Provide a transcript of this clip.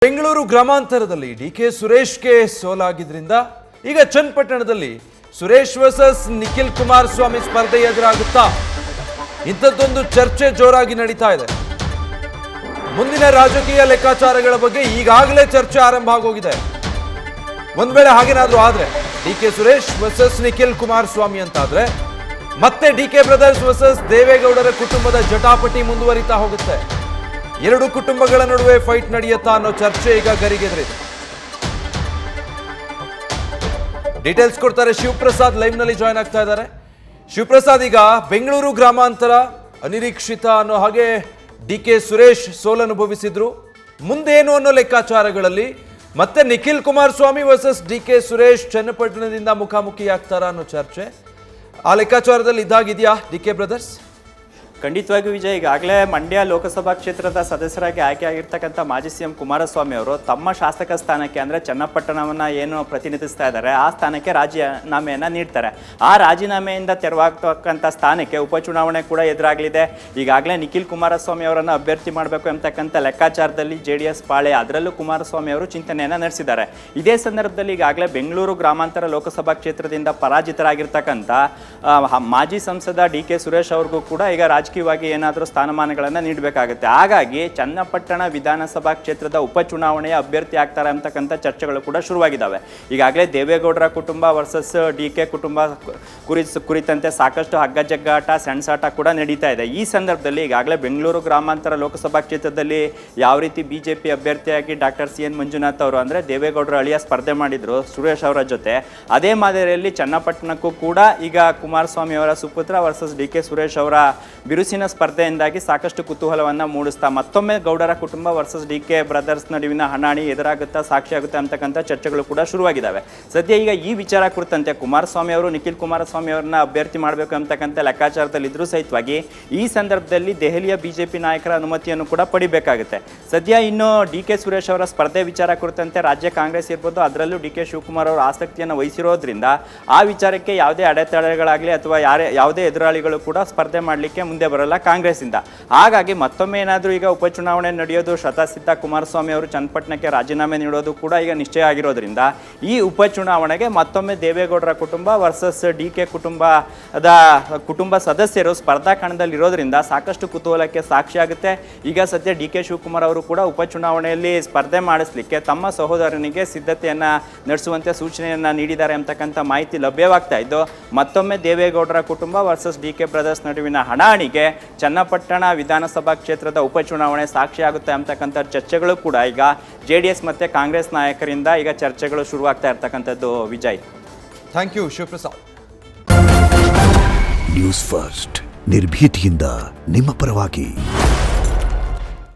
Bengaluru ಗ್ರಾಮಾಂತರದಲ್ಲಿ DK ಸುರೇಶ್ಗೆ ಸೋಲಾಗಿದ್ರಿಂದ ಈಗ ಚನ್ನಪಟ್ಟಣದಲ್ಲಿ Suresh versus Nikhil Kumaraswamy ಸ್ಪರ್ಧೆ ಎದುರಾಗುತ್ತಾ ಇಂಥದ್ದೊಂದು ಚರ್ಚೆ ಜೋರಾಗಿ ನಡೀತಾ ಇದೆ. ಮುಂದಿನ ರಾಜಕೀಯ ಲೆಕ್ಕಾಚಾರಗಳ ಬಗ್ಗೆ ಈಗಾಗಲೇ ಚರ್ಚೆ ಆರಂಭ ಆಗೋಗಿದೆ. ಒಂದ್ ವೇಳೆ ಹಾಗೇನಾದ್ರೂ ಆದ್ರೆ ಡಿಕೆ ಸುರೇಶ್ ವರ್ಸಸ್ ನಿಖಿಲ್ ಕುಮಾರಸ್ವಾಮಿ ಅಂತಾದ್ರೆ ಮತ್ತೆ ಡಿಕೆ ಬ್ರದರ್ಸ್ ವರ್ಸಸ್ ದೇವೇಗೌಡರ ಕುಟುಂಬದ ಜಟಾಪಟಿ ಮುಂದುವರಿತಾ ಹೋಗುತ್ತೆ. ಎರಡು ಕುಟುಂಬಗಳ ನಡುವೆ ಫೈಟ್ ನಡೆಯುತ್ತಾ ಅನ್ನೋ ಚರ್ಚೆ ಈಗ ಗರಿಗೆದರಿದೆ. ಡೀಟೇಲ್ಸ್ ಕೊಡ್ತಾರೆ ಶಿವಪ್ರಸಾದ್, ಲೈವ್ ನಲ್ಲಿ ಜಾಯ್ನ್ ಆಗ್ತಾ ಇದ್ದಾರೆ. ಶಿವಪ್ರಸಾದ್, ಈಗ ಬೆಂಗಳೂರು ಗ್ರಾಮಾಂತರ ಅನಿರೀಕ್ಷಿತ ಅನ್ನೋ ಹಾಗೆ ಡಿಕೆ ಸುರೇಶ್ ಸೋಲನುಭವಿಸಿದ್ರು. ಮುಂದೇನು ಅನ್ನೋ ಲೆಕ್ಕಾಚಾರಗಳಲ್ಲಿ ಮತ್ತೆ ನಿಖಿಲ್ ಕುಮಾರಸ್ವಾಮಿ ವರ್ಸಸ್ ಡಿಕೆ ಸುರೇಶ್ ಚನ್ನಪಟ್ಟಣದಿಂದ ಮುಖಾಮುಖಿ ಆಗ್ತಾರ ಅನ್ನೋ ಚರ್ಚೆ ಆ ಲೆಕ್ಕಾಚಾರದಲ್ಲಿ ಇದ್ದಾಗಿದೆಯಾ ಡಿಕೆ ಬ್ರದರ್ಸ್? ಖಂಡಿತವಾಗಿಯೂ ವಿಜಯ್, ಈಗಾಗಲೇ ಮಂಡ್ಯ ಲೋಕಸಭಾ ಕ್ಷೇತ್ರದ ಸದಸ್ಯರಾಗಿ ಆಯ್ಕೆಯಾಗಿರ್ತಕ್ಕಂಥ ಮಾಜಿ ಸಿಎಂ ಕುಮಾರಸ್ವಾಮಿ ಅವರು ತಮ್ಮ ಶಾಸಕ ಸ್ಥಾನಕ್ಕೆ ಅಂದರೆ ಚನ್ನಪಟ್ಟಣವನ್ನು ಏನು ಪ್ರತಿನಿಧಿಸ್ತಾ ಇದ್ದಾರೆ ಆ ಸ್ಥಾನಕ್ಕೆ ರಾಜೀನಾಮೆಯನ್ನು ನೀಡ್ತಾರೆ. ಆ ರಾಜೀನಾಮೆಯಿಂದ ತೆರವಾಗ್ತಕ್ಕಂಥ ಸ್ಥಾನಕ್ಕೆ ಉಪಚುನಾವಣೆ ಕೂಡ ಎದುರಾಗಲಿದೆ. ಈಗಾಗಲೇ ನಿಖಿಲ್ ಕುಮಾರಸ್ವಾಮಿ ಅವರನ್ನು ಅಭ್ಯರ್ಥಿ ಮಾಡಬೇಕು ಎಂಬತಕ್ಕಂಥ ಲೆಕ್ಕಾಚಾರದಲ್ಲಿ JDS ಪಾಳೆ, ಅದರಲ್ಲೂ ಕುಮಾರಸ್ವಾಮಿ ಅವರು ಚಿಂತನೆಯನ್ನು ನಡೆಸಿದ್ದಾರೆ. ಇದೇ ಸಂದರ್ಭದಲ್ಲಿ ಈಗಾಗಲೇ ಬೆಂಗಳೂರು ಗ್ರಾಮಾಂತರ ಲೋಕಸಭಾ ಕ್ಷೇತ್ರದಿಂದ ಪರಾಜಿತರಾಗಿರ್ತಕ್ಕಂಥ ಮಾಜಿ ಸಂಸದ ಡಿಕೆ ಸುರೇಶ್ ಅವ್ರಿಗೂ ಕೂಡ ಈಗ ರಾಜಕೀಯವಾಗಿ ಏನಾದರೂ ಸ್ಥಾನಮಾನಗಳನ್ನು ನೀಡಬೇಕಾಗುತ್ತೆ. ಹಾಗಾಗಿ ಚನ್ನಪಟ್ಟಣ ವಿಧಾನಸಭಾ ಕ್ಷೇತ್ರದ ಉಪಚುನಾವಣೆಯ ಅಭ್ಯರ್ಥಿ ಆಗ್ತಾರೆ ಅಂತಕ್ಕಂಥ ಚರ್ಚೆಗಳು ಕೂಡ ಶುರುವಾಗಿದ್ದಾವೆ. ಈಗಾಗಲೇ ದೇವೇಗೌಡರ ಕುಟುಂಬ ವರ್ಸಸ್ ಡಿಕೆ ಕುಟುಂಬ ಕುರಿತಂತೆ ಸಾಕಷ್ಟು ಹಗ್ಗಜಗ್ಗಾಟ, ಸೆಣಸಾಟ ಕೂಡ ನಡೀತಾ ಇದೆ. ಈ ಸಂದರ್ಭದಲ್ಲಿ ಈಗಾಗಲೇ ಬೆಂಗಳೂರು ಗ್ರಾಮಾಂತರ ಲೋಕಸಭಾ ಕ್ಷೇತ್ರದಲ್ಲಿ ಯಾವ ರೀತಿ BJP ಅಭ್ಯರ್ಥಿಯಾಗಿ ಡಾಕ್ಟರ್ CN ಮಂಜುನಾಥ್ ಅವರು ಅಂದರೆ ದೇವೇಗೌಡರ ಅಳಿಯ ಸ್ಪರ್ಧೆ ಮಾಡಿದ್ರು ಸುರೇಶ್ ಅವರ ಜೊತೆ, ಅದೇ ಮಾದರಿಯಲ್ಲಿ ಚನ್ನಪಟ್ಟಣಕ್ಕೂ ಕೂಡ ಈಗ ಕುಮಾರಸ್ವಾಮಿ ಅವರ ಸುಪುತ್ರ ವರ್ಸಸ್ DK ಸುರೇಶ್ ಅವರ ಬಿರುಸಿನ ಸ್ಪರ್ಧೆಯಿಂದಾಗಿ ಸಾಕಷ್ಟು ಕುತೂಹಲವನ್ನು ಮೂಡಿಸ್ತಾ ಮತ್ತೊಮ್ಮೆ ಗೌಡರ ಕುಟುಂಬ ವರ್ಸಸ್ DK ಬ್ರದರ್ಸ್ ನಡುವಿನ ಹಣಾಣಿ ಎದುರಾಗುತ್ತಾ, ಸಾಕ್ಷಿಯಾಗುತ್ತೆ ಅಂತಕ್ಕಂಥ ಚರ್ಚೆಗಳು ಕೂಡ ಶುರುವಾಗಿದ್ದಾವೆ. ಸದ್ಯ ಈಗ ಈ ವಿಚಾರ ಕುರಿತಂತೆ ಕುಮಾರಸ್ವಾಮಿ ಅವರು ನಿಖಿಲ್ ಕುಮಾರಸ್ವಾಮಿ ಅವರನ್ನ ಅಭ್ಯರ್ಥಿ ಮಾಡಬೇಕು ಅಂತಕ್ಕಂಥ ಲೆಕ್ಕಾಚಾರದಲ್ಲಿದ್ದರೂ ಸಹಿತವಾಗಿ ಈ ಸಂದರ್ಭದಲ್ಲಿ ದೆಹಲಿಯ BJP ನಾಯಕರ ಅನುಮತಿಯನ್ನು ಕೂಡ ಪಡಿಬೇಕಾಗುತ್ತೆ. ಸದ್ಯ ಇನ್ನು DK ಸುರೇಶ್ ಅವರ ಸ್ಪರ್ಧೆ ವಿಚಾರ ಕುರಿತಂತೆ ರಾಜ್ಯ ಕಾಂಗ್ರೆಸ್ ಇರ್ಬೋದು, ಅದರಲ್ಲೂ DK ಶಿವಕುಮಾರ್ ಅವರು ಆಸಕ್ತಿಯನ್ನು ವಹಿಸಿರೋದ್ರಿಂದ ಆ ವಿಚಾರಕ್ಕೆ ಯಾವುದೇ ಅಡೆತಡೆಗಳಾಗಲಿ ಅಥವಾ ಯಾವುದೇ ಎದುರಾಳಿಗಳು ಕೂಡ ಸ್ಪರ್ಧೆ ಮಾಡಲಿಕ್ಕೆ ಮುಂದೆ ಬರಲ್ಲ ಕಾಂಗ್ರೆಸ್ಸಿಂದ. ಹಾಗಾಗಿ ಮತ್ತೊಮ್ಮೆ ಏನಾದರೂ ಈಗ ಉಪಚುನಾವಣೆ ನಡೆಯೋದು ಶತಸಿದ್ಧ, ಕುಮಾರಸ್ವಾಮಿ ಅವರು ಚನ್ನಪಟ್ಟಣಕ್ಕೆ ರಾಜೀನಾಮೆ ನೀಡೋದು ಕೂಡ ಈಗ ನಿಶ್ಚಯ ಆಗಿರೋದ್ರಿಂದ ಈ ಉಪಚುನಾವಣೆಗೆ ಮತ್ತೊಮ್ಮೆ ದೇವೇಗೌಡರ ಕುಟುಂಬ ವರ್ಸಸ್ DK ಕುಟುಂಬ ಸದಸ್ಯರು ಸ್ಪರ್ಧಾ ಕಣದಲ್ಲಿ ಇರೋದ್ರಿಂದ ಸಾಕಷ್ಟು ಕುತೂಹಲಕ್ಕೆ ಸಾಕ್ಷಿಯಾಗುತ್ತೆ. ಈಗ ಸದ್ಯ DK ಶಿವಕುಮಾರ್ ಅವರು ಕೂಡ ಉಪಚುನಾವಣೆಯಲ್ಲಿ ಸ್ಪರ್ಧೆ ಮಾಡಿಸಲಿಕ್ಕೆ ತಮ್ಮ ಸಹೋದರನಿಗೆ ಸಿದ್ಧತೆಯನ್ನು ನಡೆಸುವಂತೆ ಸೂಚನೆಯನ್ನು ನೀಡಿದ್ದಾರೆ ಅಂತಕ್ಕಂಥ ಮಾಹಿತಿ ಲಭ್ಯವಾಗ್ತಾ ಇದ್ದು, ಮತ್ತೊಮ್ಮೆ ದೇವೇಗೌಡರ ಕುಟುಂಬ ವರ್ಸಸ್ DK ಬ್ರದರ್ಸ್ ನಡುವಿನ ಹಣಾಣಿಗೆ ಚನ್ನಪಟ್ಟಣ ವಿಧಾನಸಭಾ ಕ್ಷೇತ್ರದ ಉಪಚುನಾವಣೆ ಸಾಕ್ಷಿಯಾಗುತ್ತೆ ಅಂತಕ್ಕಂಥ ಚರ್ಚೆಗಳು ಕೂಡ ಈಗ JDS ಮತ್ತು ಕಾಂಗ್ರೆಸ್ ನಾಯಕರಿಂದ ಈಗ ಚರ್ಚೆಗಳು ಶುರುವಾಗ್ತಾ ಇರ್ತಕ್ಕಂಥದ್ದು Vijay. Thank you Shivaprasad. News first ನಿರ್ಭೀತಿಯಿಂದ ನಿಮ್ಮ ಪರವಾಗಿ.